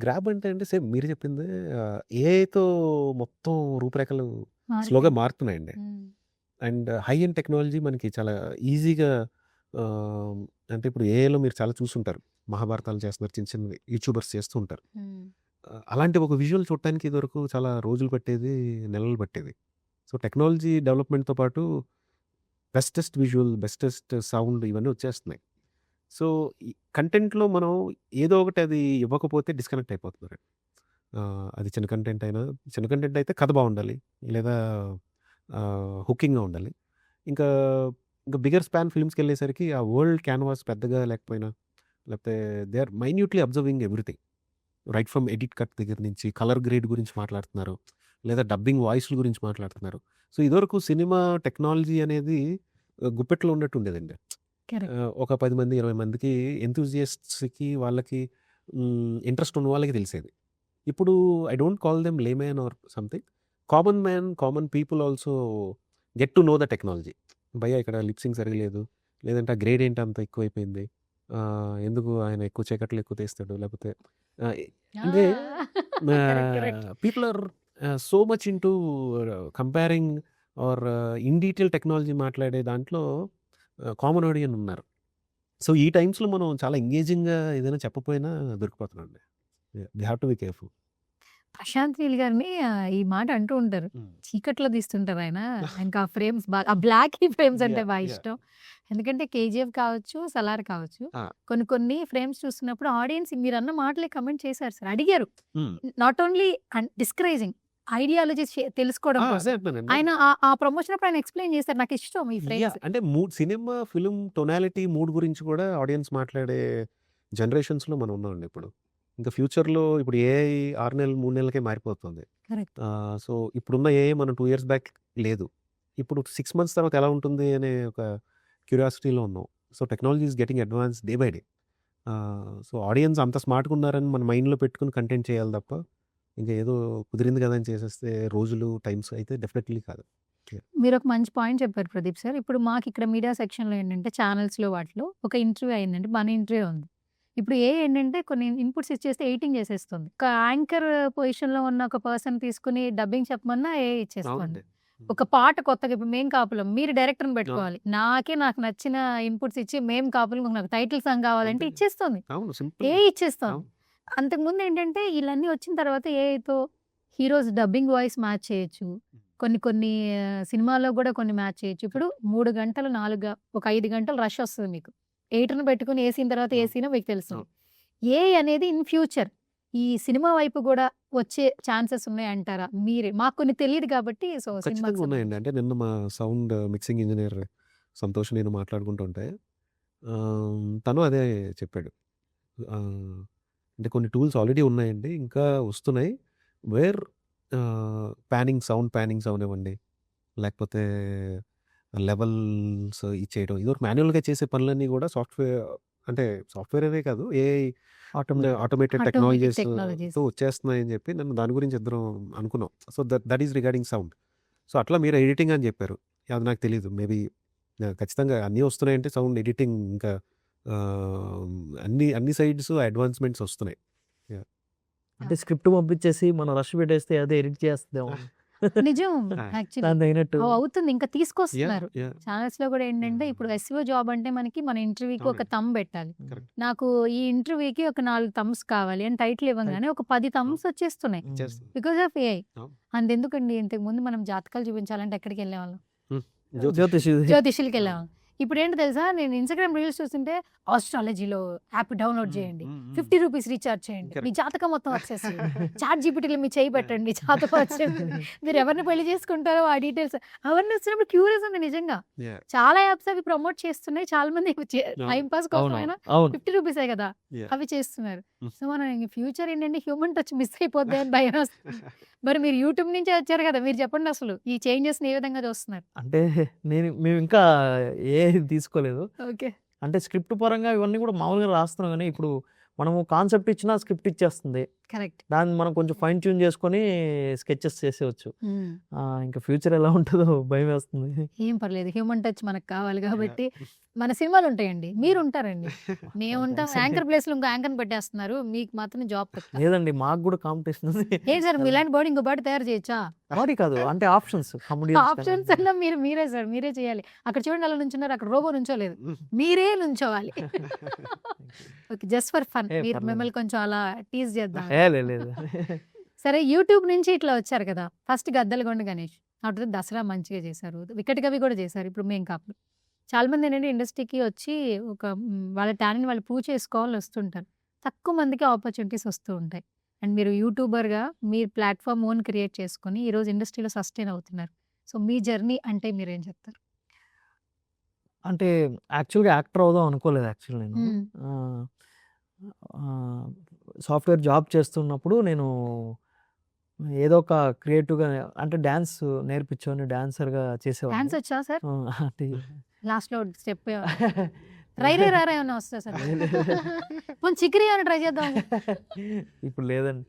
గ్రాబ్ అంటే సేమ్ మీరు చెప్పింది ఏఐతో మొత్తం రూపురేఖలు స్లోగా మారుతున్నాయండి. అండ్ హై ఎండ్ టెక్నాలజీ మనకి చాలా ఈజీగా అంటే ఇప్పుడు ఏఐలో మీరు చాలా చూస్తుంటారు, మహాభారతాలు చేస్తున్నారు, చిన్న చిన్న యూట్యూబర్స్ చేస్తూ ఉంటారు. అలాంటి ఒక విజువల్ చూడటానికి ఇదివరకు చాలా రోజులు పట్టేది, నెలలు పట్టేది. సో టెక్నాలజీ డెవలప్మెంట్తో పాటు బెస్టెస్ట్ విజువల్, బెస్టెస్ట్ సౌండ్ ఇవన్నీ వచ్చేస్తున్నాయి. సో ఈ కంటెంట్లో మనం ఏదో ఒకటి అది ఇవ్వకపోతే డిస్కనెక్ట్ అయిపోతున్నారు. అది చిన్న కంటెంట్ అయితే కథ బాగుండాలి, లేదా హుకింగ్గా ఉండాలి. ఇంకా బిగ్గర్ స్పాన్ ఫిల్మ్స్కి వెళ్ళేసరికి ఆ వరల్డ్ క్యాన్వాస్ పెద్దగా లేకపోయినా, లేకపోతే they are minutely observing everything, right from edit cut దగ్గర నుంచి కలర్ గ్రేడ్ గురించి మాట్లాడుతున్నారు, లేదా డబ్బింగ్ వాయిస్ల గురించి మాట్లాడుతున్నారు. సో ఇదివరకు సినిమా టెక్నాలజీ అనేది గుప్పెట్లో ఉన్నట్టు ఉండేదండి. ఒక 10 మంది 20 మందికి ఎంతూజియస్ట్స్కి, వాళ్ళకి ఇంట్రెస్ట్ ఉన్న వాళ్ళకి తెలిసేది. ఇప్పుడు I don't call them layman or something, common man, common people also get to know the technology. భయ్యా ఇక్కడ లిప్సింగ్ సరిగలేదు, లేదంటే ఆ గ్రేడ్ ఏంటి అంత ఎక్కువైపోయింది, ఎందుకు ఆయన ఎక్కువ చీకట్లు ఎక్కువ తీస్తాడు, లేకపోతే అంటే people are so much into comparing or in detail technology మాట్లాడే దాంట్లో కామన్ ఆడియన్ ఉన్నారు. సో ఈ టైమ్స్లో మనం చాలా ఎంగేజింగ్గా ఏదైనా చెప్పపోయినా దొరికిపోతున్నాం అండి. They have to be careful. Prashanth Neel గారిని ఈ మాట అంటూ ఉంటారు, చీకట్లో తీస్తుంటారు ఆయన. ఇంకా ఆ ఫ్రేమ్స్ బాగా, ఆ బ్లాక్ ఫ్రేమ్స్ అంటే బాగా ఇష్టం. ఎందుకంటే కేజీఎఫ్ కావచ్చు, సలార్ కావచ్చు, కొన్ని కొన్ని ఫ్రేమ్స్ చూస్తున్నప్పుడు ఆడియన్స్ మీరు అన్న మాటలే కమెంట్ చేశారు సార్, అడిగారు. నాట్ ఓన్లీ డిస్కరేజింగ్, ఐడియాలజీ తెలుసుకోవడం కోసం ఆయన ఆ ప్రమోషన్ అప్పుడు ఆయన ఎక్స్ప్లెయిన్ చేశారు. నాకు ఇష్టం ఈ ఫ్రేమ్స్. అంటే mood, cinema film tonality, mood గురించి కూడా ఆడియన్స్ మాట్లాడే జనరేషన్స్లో మనం ఉన్నామండి ఇప్పుడు. ఇంకా ఫ్యూచర్లో ఇప్పుడు ఏఐ 6 నెలలు 3 నెలలకే మారిపోతుంది. కరెక్ట్. సో ఇప్పుడున్న ఏఐ మనం 2 years బ్యాక్ లేదు. ఇప్పుడు 6 months తర్వాత ఎలా ఉంటుంది అనే ఒక క్యూరియాసిటీలో ఉన్నాం. So technology is getting advance day by day. So audience అంత స్మార్ట్గా ఉన్నారని మన మైండ్లో పెట్టుకుని కంటెంట్ చేయాలి తప్ప ఇంకా ఏదో కుదిరింది కదా అని చేసేస్తే రోజులు టైమ్స్ అయితే డెఫినెట్లీ కాదు. మీరు ఒక మంచి పాయింట్ చెప్పారు ప్రదీప్ సార్. ఇప్పుడు మాకు ఇక్కడ మీడియా సెక్షన్లో ఏంటంటే ఛానల్స్లో వాటిలో ఒక ఇంటర్వ్యూ అయిందంటే మన ఇంటర్వ్యూ ఉంది. ఇప్పుడు ఏంటంటే కొన్ని ఇన్పుట్స్ ఇచ్చేస్తే ఎడిటింగ్ చేసేస్తుంది. ఒక యాంకర్ పొజిషన్లో ఉన్న ఒక పర్సన్ తీసుకుని డబ్బింగ్ చెప్పమన్నా ఇచ్చేస్తుంది. ఒక పాట కొత్తగా ఇప్పుడు మేం కాపులం, మీరు డైరెక్టర్ని పెట్టుకోవాలి, నాకు నచ్చిన ఇన్పుట్స్ ఇచ్చి మేం కాపులం నాకు టైటిల్ సాంగ్ కావాలంటే ఇచ్చేస్తుంది, ఇచ్చేస్తుంది. అంతకుముందు ఏంటంటే ఇవన్నీ వచ్చిన తర్వాత ఏఐతో హీరోస్ డబ్బింగ్ వాయిస్ మ్యాచ్ చేయొచ్చు, కొన్ని సినిమాల్లో కూడా కొన్ని మ్యాచ్ చేయొచ్చు. ఇప్పుడు 3 గంటలు 5 గంటలు రష్ వస్తుంది మీకు, ఎడిటర్ని పెట్టుకుని ఏ సీన్ తర్వాత ఏ సీనో మీకు తెలుస్తుంది. ఏఐ అనేది ఇన్ ఫ్యూచర్ ఈ సినిమా వైపు కూడా వచ్చే ఛాన్సెస్ ఉన్నాయంటారా? మాకు కొన్ని తెలియదు కాబట్టి. సో ఖచ్చితంగా ఉన్నాయండి. అంటే నిన్న మా సౌండ్ మిక్సింగ్ ఇంజనీర్ సంతోష్ నేను మాట్లాడుకుంటుంటే తను అదే చెప్పాడు. అంటే కొన్ని టూల్స్ ఆల్రెడీ ఉన్నాయండి, ఇంకా వస్తున్నాయి. వేర్ సౌండ్ ప్యానింగ్స్ అవనివ్వండి, లేకపోతే లెవెల్స్ ఇచ్చేయడం, ఇదో మాన్యువల్గా చేసే పనులన్నీ కూడా సాఫ్ట్వేర్ అనే కాదు, ఏఐ ఆటోమేటెడ్ టెక్నాలజీస్తో వచ్చేస్తున్నాయని చెప్పి నన్ను దాని గురించి ఇద్దరం అనుకున్నాం. So that is regarding sound. So అట్లా మీరు ఎడిటింగ్ అని చెప్పారు, అది నాకు తెలియదు. మేబీ ఖచ్చితంగా అన్నీ వస్తున్నాయంటే సౌండ్ ఎడిటింగ్ ఇంకా అన్ని సైడ్స్ అడ్వాన్స్మెంట్స్ వస్తున్నాయి. అంటే స్క్రిప్ట్ పంపించేసి మనం రష్ పెట్టేస్తే అదే ఎడిట్ చేస్తాము. నిజం, దాని అయినట్టు అవుతుంది. ఇంకా తీసుకొస్తున్నారు ఛానల్స్ లో కూడా. ఏంటంటే ఇప్పుడు ఎస్ఈఓ జాబ్ అంటే మన ఇంటర్వ్యూకి ఒక థంబ్ పెట్టాలి, నాకు ఈ ఇంటర్వ్యూకి ఒక 4 thumbs కావాలి అని టైటిల్ ఇవ్వగానే ఒక 10 thumbs వచ్చేస్తున్నాయి బికాస్ ఆఫ్ ఏఐ. అంతెందుకండి, ఇంతకు ముందు మనం జాతకాలు చూపించాలంటే ఎక్కడికి వెళ్ళేవాళ్ళం? జ్యోతిష్యులకి వెళ్ళేవాళ్ళం. ఇప్పుడు ఏంటి తెలుసా, నేను ఇన్స్టాగ్రామ్ రీల్స్ చూస్తుంటే ఆస్ట్రాలజీలో యాప్ డౌన్లోడ్ చేయండి, 50 రూపీస్ రీఛార్జ్ చేయండి, మీ జాతకం మొత్తం వచ్చేస్తుంది, చాట్ జీపీటీలో మీ చేయి పెట్టండి, జాతకం వచ్చేది, మీరు ఎవరిని పెళ్లి చేసుకుంటారో ఆ డీటెయిల్స్ అవన్నీ వచ్చినప్పుడు క్యూరియస్ ఉంది నిజంగా. చాలా యాప్స్ అవి ప్రమోట్ చేస్తున్నాయి, చాలా మంది టైం పాస్ కోసం అయినా 50 రూపీసే కదా అవి చేస్తున్నారు. సో మనం ఫ్యూచర్ ఏంటంటే హ్యూమన్ టచ్ మిస్ అయిపోద్ది అని భయం వస్తుంది. మరి మీరు యూట్యూబ్ నుంచే వచ్చారు కదా, మీరు చెప్పండి అసలు ఈ చేంజెస్ ఏ విధంగా చూస్తున్నారు? అంటే మేము ఇంకా ఏ తీసుకోలేదు. ఓకే. అంటే స్క్రిప్ట్ పరంగా ఇవన్నీ కూడా మామూలుగా రాస్తున్నాం, కానీ ఇప్పుడు మనము కాన్సెప్ట్ ఇచ్చినా స్క్రిప్ట్ ఇచ్చేస్తుంది. కరెక్ట్. దాన్ని మనం కొంచెం ఫైన్ ట్యూన్ చేసుకొని స్కెచెస్ చేసేవచ్చు. ఇంకా ఫ్యూచర్ ఎలా ఉంటుందో భయం వేస్తుంది. ఏం పర్లేదు, హ్యూమన్ టచ్ మనకు కావాలి కాబట్టి. మన సినిమాలు ఉంటాయండి, మీరు ఉంటారండి, మేము ఉంటాం. యాంకర్ ప్లేస్ లో ఇంకో యాంకర్ పెట్టేస్తున్నారు, మీకు మాత్రం జాబ్ లేదండి. మాకు కూడా కాంపిటీషన్ ఉంది. ఏ సార్ ఇలాంటి బాడీ ఇంకో బాడీ తయారు చేయొచ్చా? బాడీ కాదు అంటే ఆప్షన్స్ అలా మీరే సార్, మీరే చేయాలి. అక్కడ చూడండి అలా నుంచున్నారు, అక్కడ రోబో నుంచోలేదు, మీరే నుంచోవాలి. ఓకే, జస్ట్ ఫర్ ఫన్ మిమ్మల్ని కొంచెం అలా టీజ్ చేద్దాం. సరే, యూట్యూబ్ నుంచి ఇట్లా వచ్చారు కదా, ఫస్ట్ గద్దలగొండ గణేష్, అటు దసరా మంచిగా చేశారు, వికట్ కవి కూడా చేశారు, ఇప్పుడు మేం కాపులు. చాలా మంది ఏంటంటే ఇండస్ట్రీకి వచ్చి ఒక వాళ్ళ టాలెంట్ వాళ్ళు ప్రూవ్ చేసుకోవాలని వస్తుంటారు, తక్కువ మందికి ఆపర్చునిటీస్ వస్తూ ఉంటాయి. అండ్ మీరు యూట్యూబర్గా మీరు ప్లాట్ఫామ్ ఓన్ క్రియేట్ చేసుకొని ఈరోజు ఇండస్ట్రీలో సస్టైన్ అవుతున్నారు. సో మీ జర్నీ అంటే మీరేం చెప్తారు? అంటే యాక్చువల్గా యాక్టర్ అవుదాం అనుకోలేదు. యాక్చువల్ నేను సాఫ్ట్వేర్ జాబ్ చేస్తున్నప్పుడు నేను ఏదో ఒక క్రియేటివ్గా అంటే డ్యాన్స్ నేర్పించుకొని డాన్సర్గా చేసేవాడిని. డాన్స్ వచ్చా సార్? లాస్ట్లో స్టెప్ ట్రై రారా ఏమన్నా వస్తా సార్? చిక్రీ ఏమైనా ట్రై చేద్దాం. ఇప్పుడు లేదండి.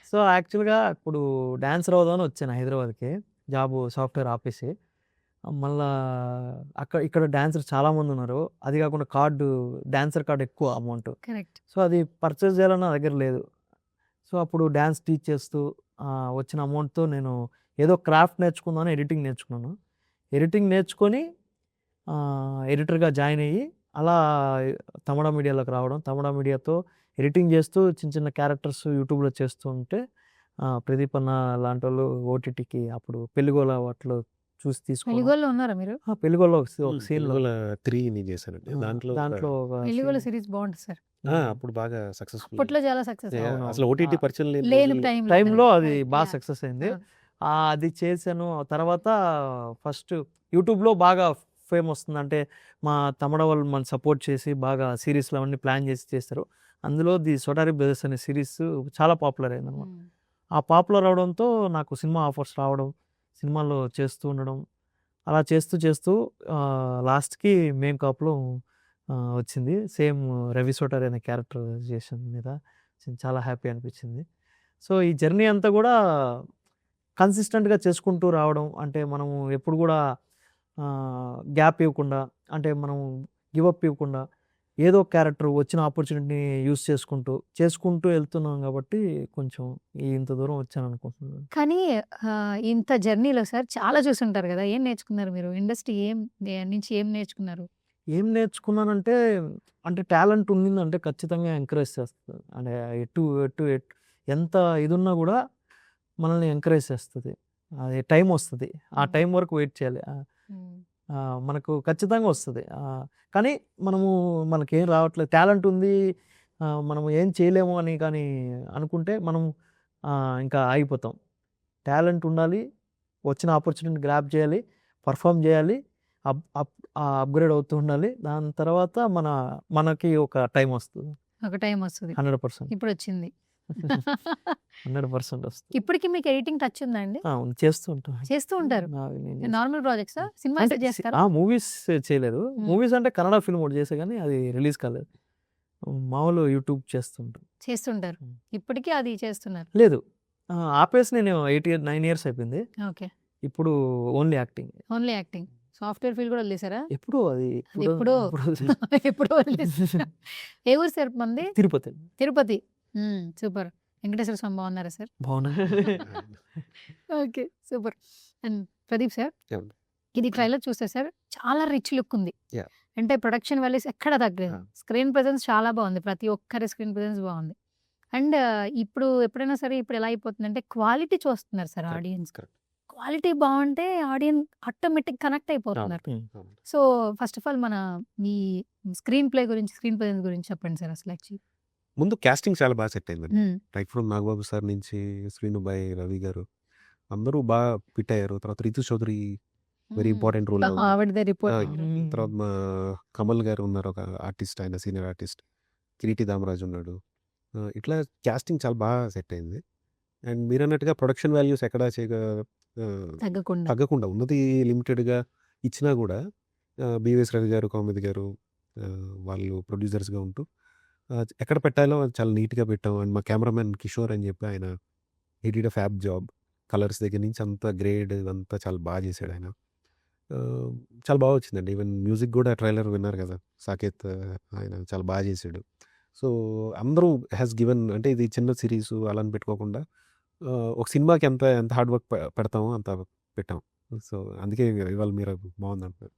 సో యాక్చువల్గా ఇప్పుడు డాన్సర్ అవుదామని వచ్చాను హైదరాబాద్కి, జాబ్ సాఫ్ట్వేర్ ఆపేసి. మళ్ళా ఇక్కడ డాన్సర్ చాలామంది ఉన్నారు. అది కాకుండా డాన్సర్ కార్డ్ ఎక్కువ అమౌంట్. కరెక్ట్. సో అది పర్చేస్ చేయాలన్న నా దగ్గర లేదు. సో అప్పుడు డాన్స్ టీచ్ చేస్తూ వచ్చిన అమౌంట్తో నేను ఏదో క్రాఫ్ట్ నేర్చుకుందామని ఎడిటింగ్ నేర్చుకున్నాను. ఎడిటింగ్ నేర్చుకొని ఎడిటర్గా జాయిన్ అయ్యి అలా తమిళ మీడియాలోకి రావడం. తమిళ మీడియాతో ఎడిటింగ్ చేస్తూ చిన్న చిన్న క్యారెక్టర్స్ యూట్యూబ్లో చేస్తూ ఉంటే ప్రదీప్ అన్న లాంటి వాళ్ళు ఓటీటీకి అప్పుడు పెళ్లిగోల వాటిలో చూసి తీసుకుని పెళ్లిగోల్లో ఉన్నారా మీరు? పెళ్లిగోలో ఒక సీన్లో 3 నేను చేశానండి. దాంట్లో ఒక పెళ్లిగోల సిరీస్ బాగుంటుంది సార్. అప్పుడు బాగా సక్సెస్ఫుల్. అప్పట్లో చాలా సక్సెస్ అసలు ఓటీటీ పరిచయం లేని టైంలో అది బాగా సక్సెస్ అయింది. అది చేశాను. తర్వాత ఫస్ట్ యూట్యూబ్లో బాగా ఫేమ్ వస్తుంది. అంటే మా తమిళ వాళ్ళు మన సపోర్ట్ చేసి బాగా సిరీస్లు అవన్నీ ప్లాన్ చేసి చేస్తారు. అందులో ది సోటారి బ్రదర్స్ అనే సిరీస్ చాలా పాపులర్ అయింది అనమాట. ఆ పాపులర్ అవడంతో నాకు సినిమా ఆఫర్స్ రావడం, సినిమాల్లో చేస్తూ ఉండడం, అలా చేస్తూ లాస్ట్కి మేం కాపులో వచ్చింది. సేమ్ రవి సోటారి అనే క్యారెక్టరైజేషన్ మీద చాలా హ్యాపీ అనిపించింది. సో ఈ జర్నీ అంతా కూడా కన్సిస్టెంట్గా చేసుకుంటూ రావడం. అంటే మనము ఎప్పుడు కూడా గ్యాప్ ఇవ్వకుండా, అంటే మనం గివప్ ఇవ్వకుండా ఏదో క్యారెక్టర్ వచ్చిన ఆపర్చునిటీని యూస్ చేసుకుంటూ వెళ్తున్నాం కాబట్టి కొంచెం ఇంత దూరం వచ్చాను అనుకుంటున్నాను. కానీ ఇంత జర్నీలో సార్ చాలా చూసుంటారు కదా, ఏం నేర్చుకున్నారు మీరు? ఇండస్ట్రీ నుంచి ఏం నేర్చుకున్నారు? ఏం నేర్చుకున్నానంటే, అంటే టాలెంట్ ఉండిందంటే ఖచ్చితంగా ఎంకరేజ్ చేస్తుంది. అంటే ఎటు ఎంత ఇది ఉన్నా కూడా మనల్ని ఎంకరేజ్ చేస్తుంది. అది టైం వస్తుంది. ఆ టైం వరకు వెయిట్ చేయాలి. మనకు ఖచ్చితంగా వస్తుంది. కానీ మనకేం రావట్లేదు, టాలెంట్ ఉంది, మనము ఏం చేయలేము అని కానీ అనుకుంటే మనం ఇంకా ఆగిపోతాం. టాలెంట్ ఉండాలి, వచ్చిన ఆపర్చునిటీ గ్రాబ్ చేయాలి, పర్ఫామ్ చేయాలి, అప్గ్రేడ్ అవుతూ ఉండాలి. దాని తర్వాత మనకి ఒక టైం వస్తుంది. 100% ఇప్పుడు వచ్చింది. 100% వస్తుంది. ఇప్పటికి మీకు ఎడిటింగ్ టచ్ ఉందా అండి? చేస్తూ ఉంటారు. నార్మల్ ప్రాజెక్ట్స్ సినిమా చేస్తారా? మూవీస్ చేయలేదు. మూవీస్ అంటే కన్నడ ఫిల్మ్ ఒకటి చేసే కానీ అది రిలీజ్ కాలేదు. మామూలు యూట్యూబ్ చేస్తుంటారు. ఇప్పటికీ అది చేస్తున్నారు? లేదు, ఆపేసి నేను 9 years అయిపోయింది. ఓకే. ఇప్పుడు ఓన్లీ యాక్టింగ్. సాఫ్ట్వేర్ ఫీల్డ్ కూడా వదిలేసారా? ఎప్పుడో వదిలేసారా? ఏ ఊరు సార్ మంది? తిరుపతి. సూపర్. వెంకటేశ్వర స్వామి బాగున్నారా sir? Okay, super. And Pradeep sir, ఇది ట్రైలర్ చూస్తే సార్ చాలా రిచ్ లుక్ ఉంది. అంటే ప్రొడక్షన్ వాల్యూస్ ఎక్కడ తగ్గలేదు. స్క్రీన్ ప్రెజెన్స్ చాలా బాగుంది, ప్రతి ఒక్కరి స్క్రీన్ ప్రెజెన్స్ బాగుంది. అండ్ ఇప్పుడు ఎప్పుడైనా సరే ఇప్పుడు ఎలా అయిపోతుందంటే క్వాలిటీ చూస్తున్నారు సార్ ఆడియన్స్. క్వాలిటీ బాగుంటే ఆడియన్స్ ఆటోమేటిక్ కనెక్ట్ అయిపోతున్నారు. So first of all me screen presence గురించి చెప్పండి సార్. అసలు యాక్చువల్లీ ముందు కాస్టింగ్ చాలా బాగా సెట్ అయిందండి. రైట్ ఫ్రమ్ నాగబాబు సార్ నుంచి శ్రీనుబాయ్, రవి గారు అందరూ బాగా ఫిట్ అయ్యారు. తర్వాత Ritu Chowdary very important role. తర్వాత మా కమల్ గారు ఉన్నారు, ఒక ఆర్టిస్ట్, ఆయన సీనియర్ ఆర్టిస్ట్. కిరీటి దామరాజు ఉన్నాడు. ఇట్లా కాస్టింగ్ చాలా బాగా సెట్ అయింది. అండ్ మీరు అన్నట్టుగా ప్రొడక్షన్ వాల్యూస్ ఎక్కడ తగ్గకుండా ఉన్నది లిమిటెడ్గా ఇచ్చినా కూడా బివిఎస్ రవి గారు, కౌముది గారు వాళ్ళు ప్రొడ్యూసర్స్గా ఉంటూ ఎక్కడ పెట్టాలో చాలా నీట్గా పెట్టాం. అండ్ మా కెమెరామెన్ కిషోర్ అని చెప్పి ఆయన did a fab job. Colours దగ్గర నుంచి అంతా గ్రేడ్ అంతా చాలా బాగా చేశాడు ఆయన. చాలా బాగా వచ్చిందండి. ఈవెన్ మ్యూజిక్ కూడా ట్రైలర్ విన్నారు కదా, సాకేత్ ఆయన చాలా బాగా చేశాడు. సో అందరూ హ్యాస్ గివెన్, అంటే ఇది చిన్న సిరీస్ అలా అని పెట్టుకోకుండా ఒక సినిమాకి ఎంత హార్డ్ వర్క్ పెడతామో అంత పెట్టాం. సో అందుకే ఇవాళ మీరు బాగుంది అంటున్నారు.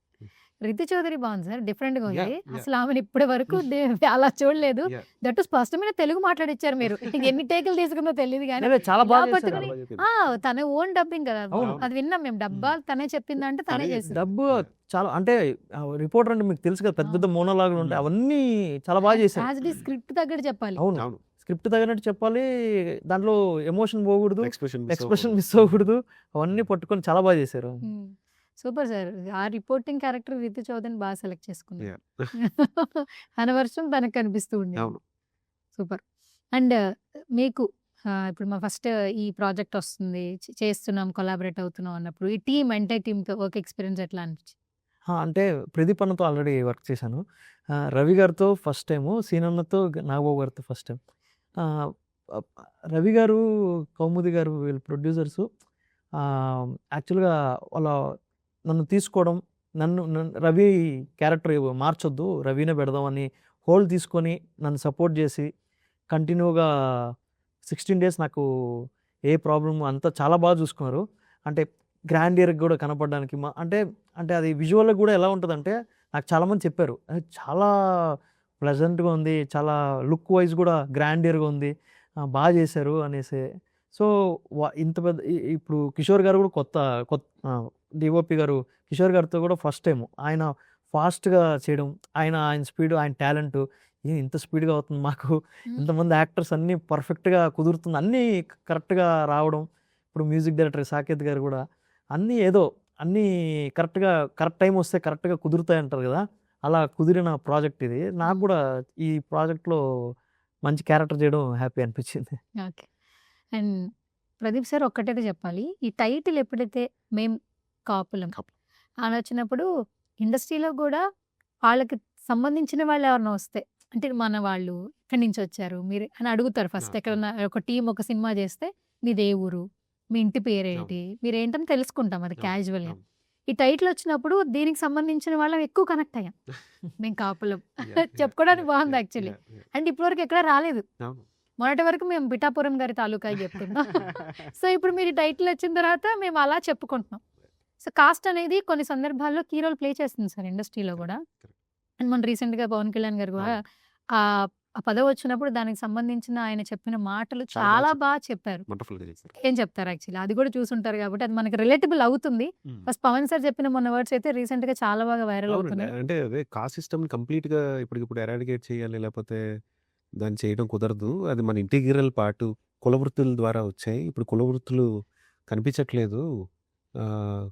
రితు చౌదరి బాగుంది సార్, డిఫరెంట్ గా ఉంది. అసలు ఆమెను ఇప్పటి వరకు అలా చూడలేదు. దట్ స్పష్టమైన తెలుగు మాట్లాడిచ్చారు మీరు. ఎన్ని టేకులు తీసుకుందో తెలియదు కానీ చాలా బాగా తన ఓన్ డబ్బింగ్ కదా, అది విన్నాం మేము. డబ్బా తనే చెప్పిందంటే తనే చేసి డబ్బు చాలా, అంటే రిపోర్టర్ అంటే మీకు తెలుసు కదా, పెద్ద పెద్ద మోనోలాగులు ఉంటాయి, అవన్నీ చాలా బాగా చేశారు. స్క్రిప్ట్ తగ్గట్టు చెప్పాలి. అవును, స్క్రిప్ట్ తగినట్టు చెప్పాలి. దాంట్లో ఎమోషన్ పోకూడదు, ఎక్స్ప్రెషన్ మిస్ అవ్వకూడదు. అవన్నీ పట్టుకొని చాలా బాగా చేశారు. Super sir. ఆ రిపోర్టింగ్ క్యారెక్టర్ రితు చౌదరిని బాగా సెలెక్ట్ చేసుకున్నారు. అనవర్షం తనకు కనిపిస్తూ ఉండేది. సూపర్. అండ్ మీకు ఇప్పుడు మా ఫస్ట్ ఈ ప్రాజెక్ట్ వస్తుంది, చేస్తున్నాం, కొలాబరేట్ అవుతున్నాం అన్నప్పుడు ఈ టీమ్, ఎంటైర్ టీమ్తో వర్క్ ఎక్స్పీరియన్స్ ఎట్లా అనిపించింది? అంటే ప్రదీప్ అన్నతో ఆల్రెడీ వర్క్ చేశాను. రవి గారితో ఫస్ట్ టైము, సీనన్నతో, నాగబాబు గారితో ఫస్ట్ టైం. రవి గారు, కౌముది గారు వీళ్ళు ప్రొడ్యూసర్సు. యాక్చువల్గా వాళ్ళ నన్ను తీసుకోవడం, నన్ను రవి క్యారెక్టర్ మార్చొద్దు, రవినే పెడదామని హోల్డ్ తీసుకొని నన్ను సపోర్ట్ చేసి కంటిన్యూగా 16 డేస్ నాకు ఏ ప్రాబ్లమ్ అంతా చాలా బాగా చూసుకున్నారు. అంటే గ్రాండియర్కి కూడా కనపడడానికి అంటే అంటే అది విజువల్గా కూడా ఎలా ఉంటుందంటే నాకు చాలామంది చెప్పారు, చాలా ప్లెజెంట్గా ఉంది, చాలా లుక్ వైజ్ కూడా గ్రాండియర్గా ఉంది, బాగా చేశారు అనేసి. సో ఇంత పెద్ద ఇప్పుడు కిషోర్ గారు కూడా కొత్త డిఓపి గారు కిషోర్ గారితో కూడా ఫస్ట్ టైం ఆయన ఫాస్ట్గా చేయడం, ఆయన స్పీడ్, ఆయన టాలెంట్ ఇంత స్పీడ్గా అవుతుంది, మాకు ఇంతమంది యాక్టర్స్ అన్నీ పర్ఫెక్ట్గా కుదురుతుంది, అన్నీ కరెక్ట్గా రావడం. ఇప్పుడు మ్యూజిక్ డైరెక్టర్ సాకేత్ గారు కూడా అన్నీ కరెక్ట్ టైం వస్తే కరెక్ట్గా కుదురుతాయి అంటారు కదా, అలా కుదిరిన ప్రాజెక్ట్ ఇది. నాకు కూడా ఈ ప్రాజెక్ట్లో మంచి క్యారెక్టర్ చేయడం హ్యాపీ అనిపించింది. ఓకే. అండ్ ప్రదీప్ సార్ ఒక్కటైతే చెప్పాలి, ఈ టైటిల్ ఎప్పుడైతే మేం కాపులం అని వచ్చినప్పుడు ఇండస్ట్రీలో కూడా వాళ్ళకి సంబంధించిన వాళ్ళు ఎవరైనా వస్తే, అంటే మన వాళ్ళు ఎక్కడి నుంచి వచ్చారు మీరు అని అడుగుతారు ఫస్ట్. ఎక్కడన్నా ఒక టీం ఒక సినిమా చేస్తే మీది ఏ ఊరు, మీ ఇంటి పేరేంటి, మీరు ఏంటని తెలుసుకుంటాం, అది క్యాజువల్గా. ఈ టైటిల్ వచ్చినప్పుడు దీనికి సంబంధించిన వాళ్ళం ఎక్కువ కనెక్ట్ అయ్యాం, మేము కాపులం చెప్పుకోవడానికి బాగుంది యాక్చువల్లీ. అండ్ ఇప్పటివరకు ఎక్కడ రాలేదు, మొన్నటి వరకు మేము పిఠాపురం గారి తాలూకా చెప్తున్నాం. సో ఇప్పుడు మీరు టైటిల్ వచ్చిన తర్వాత మేము అలా చెప్పుకుంటున్నాం. సో కాస్ట్ అనేది కొన్ని సందర్భాల్లో కీ రోల్ ప్లే చేస్తుంది సార్ ఇండస్ట్రీలో కూడా. అండ్ మన రీసెంట్గా పవన్ కళ్యాణ్ గారు కూడా ఆ పదవి వచ్చినప్పుడు దానికి సంబంధించిన ఆయన చెప్పిన మాటలు చాలా బాగా చెప్పారు. ఏం చెప్తారు యాక్చువల్లీ, అది కూడా చూసుంటారు కాబట్టి అది మనకి రిలేటబుల్ అవుతుంది. ఫస్ట్ పవన్ సార్ చెప్పిన మొన్న వర్డ్స్ అయితే రీసెంట్ గా చాలా బాగా వైరల్ అవుతున్నాయి. అంటే అదే కాస్ట్ సిస్టమ్ కంప్లీట్గా ఇప్పుడు ఎరాడికేట్ చేయాలి, లేకపోతే దాన్ని చేయడం కుదరదు. అది మన ఇంటిగ్రల్ పార్ట్. కులవృత్తుల ద్వారా వచ్చాయి, ఇప్పుడు కులవృత్తులు కనిపించట్లేదు,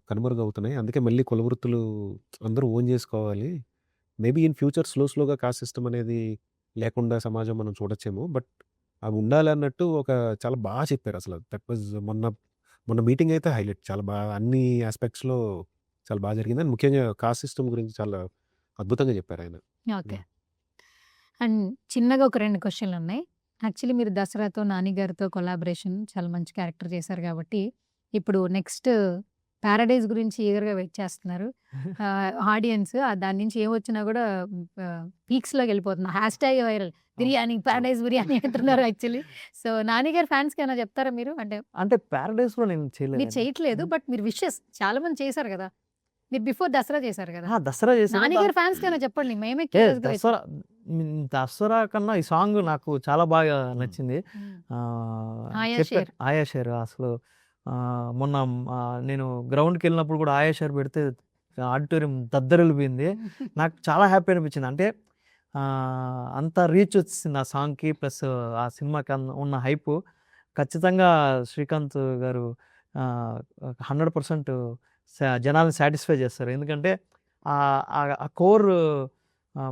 కనుమరుగవుతున్నాయి. అందుకే మళ్ళీ కులవృత్తులు అందరూ ఓన్ చేసుకోవాలి. మేబీ ఇన్ ఫ్యూచర్ స్లోగా కాస్ట్ సిస్టమ్ అనేది లేకుండా సమాజం మనం చూడొచ్చేమో, బట్ అవి ఉండాలి అన్నట్టు చాలా బాగా చెప్పారు. అసలు దట్ వాజ్ మొన్న మీటింగ్ అయితే హైలైట్, చాలా బాగా అన్ని ఆస్పెక్ట్స్లో చాలా బాగా జరిగింది. అండ్ ముఖ్యంగా కాస్ట్ సిస్టమ్ గురించి చాలా అద్భుతంగా చెప్పారు ఆయన. ఓకే. అండ్ చిన్నగా ఒక 2 క్వశ్చన్లు ఉన్నాయి. యాక్చువల్లీ మీరు దసరాతో నాని గారితో కొలాబరేషన్ చాలా మంచి క్యారెక్టర్ చేశారు కాబట్టి ఇప్పుడు నెక్స్ట్ ప్యారడైజ్ గురించి ఈగర్గా వెయిట్ చేస్తున్నారు ఆడియన్స్. దాని నుంచి ఏమొచ్చినా కూడా పీక్స్లోకి వెళ్ళిపోతున్నా, hashtag viral biryani, Paradise biryani అంటున్నారు యాక్చువల్లీ. సో నాని గారి ఫ్యాన్స్కి ఏమైనా చెప్తారా మీరు? అంటే ప్యారడైజ్ లో నేను మీరు చేయట్లేదు, బట్ మీరు విషెస్ చాలా మంది చేశారు కదా, మీరు బిఫోర్ దసరా చేశారు కదా, దసరా చేశాను. నాని గారి ఫ్యాన్స్ కైనా చెప్పండి, మేమే దసరా కన్నా ఈ సాంగ్ నాకు చాలా బాగా నచ్చింది. ఆయా షేర్ అసలు మొన్న నేను గ్రౌండ్కి వెళ్ళినప్పుడు కూడా ఆయా షేర్ పెడితే ఆడిటోరియం దద్దరిల్లిపోయింది. నాకు చాలా హ్యాపీ అనిపించింది. అంటే అంత రీచ్ వచ్చింది ఆ సాంగ్కి, ప్లస్ ఆ సినిమాకి ఉన్న హైప్. ఖచ్చితంగా శ్రీకాంత్ గారు 100% జనాలను సాటిస్ఫై చేస్తారు. ఎందుకంటే ఆ కోర్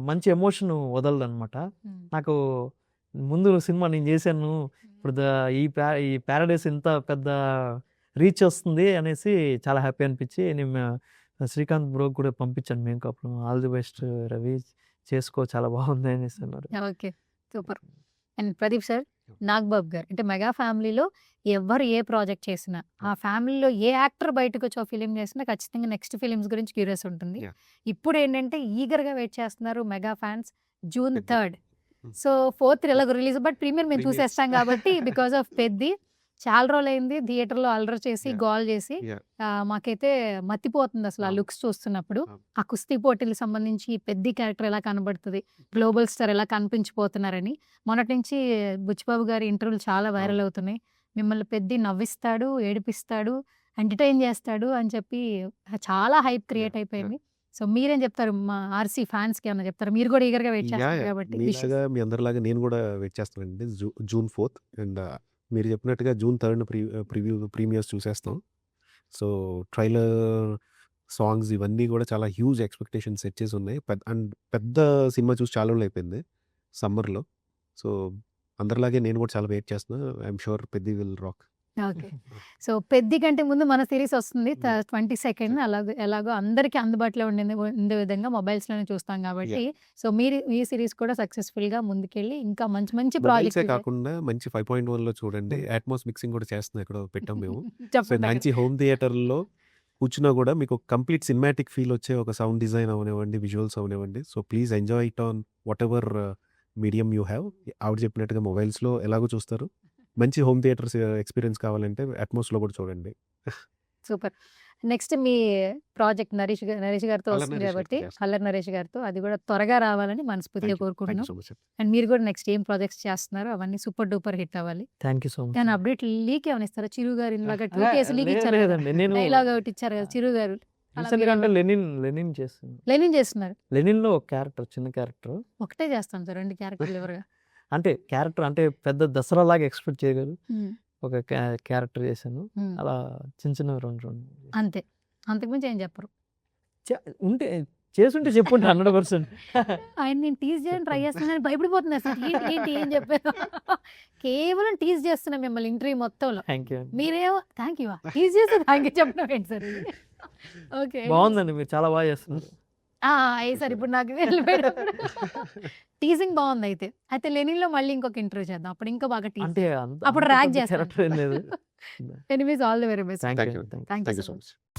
మంచి ఎమోషన్ వదలదు అనమాట. నాకు ముందు సినిమా నేను చేశాను, ఇప్పుడు ఈ ప్యారడైస్ ఇంత పెద్ద రీచ్ వస్తుంది అనేసి చాలా హ్యాపీ అనిపించి నేను శ్రీకాంత్ బ్రోకి కూడా పంపించాను. మేము అప్పుడు ఆల్ ది బెస్ట్ రవి, చేసుకో, చాలా బాగుంది అనేసి అన్నారు. Okay, super. And Pradeep sir, Nagababu గారు అంటే మెగా ఫ్యామిలీలో ఎవరు ఏ ప్రాజెక్ట్ చేసినా, ఆ ఫ్యామిలీలో ఏ యాక్టర్ బయటకు వచ్చి ఫిలిం చేసినా ఖచ్చితంగా నెక్స్ట్ ఫిలిమ్స్ గురించి క్యూరియస్ ఉంటుంది. ఇప్పుడు ఏంటంటే ఈగర్గా వెయిట్ చేస్తున్నారు mega fans. June 3rd, so 4th ఎలాగో రిలీజ్, బట్ ప్రీమియర్ మేము చూసేస్తాం కాబట్టి బికాస్ ఆఫ్ పెద్ది చాలా రోజులు అయింది థియేటర్లో అల్లరి చేసి గోల్ చేసి, మాకైతే మత్తిపోతుంది అసలు ఆ లుక్స్ చూస్తున్నప్పుడు. ఆ కుస్తీ పోటీలకు సంబంధించి పెద్ద క్యారెక్టర్ ఎలా కనబడుతుంది, గ్లోబల్ స్టార్ ఎలా కనిపించిపోతున్నారని మొన్నటి నుంచి బుచ్చిబాబు గారి ఇంటర్వ్యూలు చాలా వైరల్ అవుతున్నాయి. మిమ్మల్ని పెద్ద నవ్విస్తాడు, ఏడిపిస్తాడు, ఎంటర్టైన్ చేస్తాడు అని చెప్పి చాలా హైప్ క్రియేట్ అయిపోయింది. సో మీరేం చెప్తారు మా ఆర్సీ ఫ్యాన్స్ కి ఏమైనా చెప్తారు? మీరు కూడా ఈగర్గా వెయిట్ చేస్తారు కాబట్టి. మీ అందరిలాగా నేను కూడా వెయిట్ చేస్తానండి. June 4th అండ్ మీరు చెప్పినట్టుగా June 3rd ప్రీమియర్స్ చూసేస్తాం. సో ట్రైలర్, సాంగ్స్ ఇవన్నీ కూడా చాలా హ్యూజ్ ఎక్స్పెక్టేషన్ సెట్ చేసి ఉన్నాయి. పెద్ద సినిమా చూసి చాలా రోజులు అయిపోయింది సమ్మర్లో. సో అందరిలాగే నేను కూడా చాలా వెయిట్ చేస్తున్నా. I'm sure Peddi will rock. Okay. So Peddi కంటే ముందు మన సిరీస్ వస్తుంది 22nd. ఎలాగో అందరికీ అందుబాటులో ఉండే విధంగా మొబైల్స్లోనే చూస్తాం కాబట్టి, సో మీరు ఈ సిరీస్ కూడా సక్సెస్ఫుల్ గా ముందుకెళ్ళి ఇంకా మంచి మంచి ప్రాజెక్ట్స్ కాకుండా మంచి 5.1 లో చూడండి. అట్మాస్ మిక్సింగ్ కూడా చేస్తున్నాం, ఎక్కడో పెట్టాం మేము. మంచి హోమ్ థియేటర్లో కూర్చున్నా కూడా మీకు కంప్లీట్ సినిమాటిక్ ఫీల్ వచ్చే ఒక సౌండ్ డిజైన్ అవనివ్వండి, విజువల్స్ అవనివ్వండి. So please enjoy it on what ever medium you have. ఆవిడ చెప్పినట్టుగా మొబైల్స్లో ఎలాగో చూస్తారు. మంచి హోమ్ థియేటర్స్ ఎక్స్పీరియన్స్ కావాలంటే అట్మోస్లో కూడా చూడండి. సూపర్. నెక్స్ట్ మీ ప్రాజెక్ట్ నరేష్ గారితో అల్లరి వస్తుంది నరేష్ కాబట్టి గారితో అల్లరి నరేష్ గారితో అది కూడా త్వరగా రావాలని మనస్ఫూర్తిగా థ్యాంక్ యూ కోరుకుంటున్నాం. So much. అండ్ మీరు కూడా నెక్స్ట్ ఏం ప్రాజెక్ట్స్ చేస్తున్నారో అవన్నీ సూపర్ డూపర్ హిట్ అవ్వాలి. Thank you so much. కానీ అప్డేట్ లీక్ ఏమైనా ఇస్తారా? చిరు గారు ఇలాగా 2 కేసు లీక్ ఇచ్చారు కదా, లేదండి, నేను డైలాగ్ ఒకటి ఇచ్చారు కదా చిరు గారు. అలా రీసెంట్గా మీరు అంటే లెనిన్ చేస్తాను. లెనిన్ చేస్తున్నారు. లెనిన్లో ఒక క్యారెక్టర్, చిన్న క్యారెక్టర్. ఒకటే చేస్తాను సార్ 2 క్యారెక్టర్లు ఎవరుగా. అంటే క్యారెక్టర్ అంటే పెద్ద దసరా లాగా ఎక్స్పెక్ట్ చేయగలరు. ఒక క్యారెక్టర్ చేశాను. అలా చిన్న చిన్న రెండు అంతే, అంతకుమించి ఏం చెప్పరు. ఉంటే చేసుంటే చెప్పుంటే 100%. ఆయన నేను టీజ్ చేయడానికి ట్రై చేస్తున్నాను భయపడిపోతున్నారు సార్. ఏంటి ఏంటి ఏం చెప్పారు? కేవలం టీజ్ చేస్తున్నా మిమ్మల్ని ఇంటర్వ్యూ మొత్తంలో. Thank you. మీరేమో థ్యాంక్ యూ టీజ్ చేస్తే థ్యాంక్ యూ చెప్పడం ఏంటి సార్? ఓకే బాగుందండి, మీరు చాలా బాగా చేస్తున్నారు. అయ్యి సార్ ఇప్పుడు నాకు టీజింగ్ బాగుంది. అయితే లెనిన్లో మళ్ళీ ఇంకొక ఇంటర్వ్యూ చేద్దాం, అప్పుడు ఇంకా బాగా టీజ్. అంటే అప్పుడు ర్యాక్ చేస్తాను. క్యారెక్టర్ ఏం లేదు. Anyways all the very best. Thank thank you. You. Thank thank you you so so much. Much.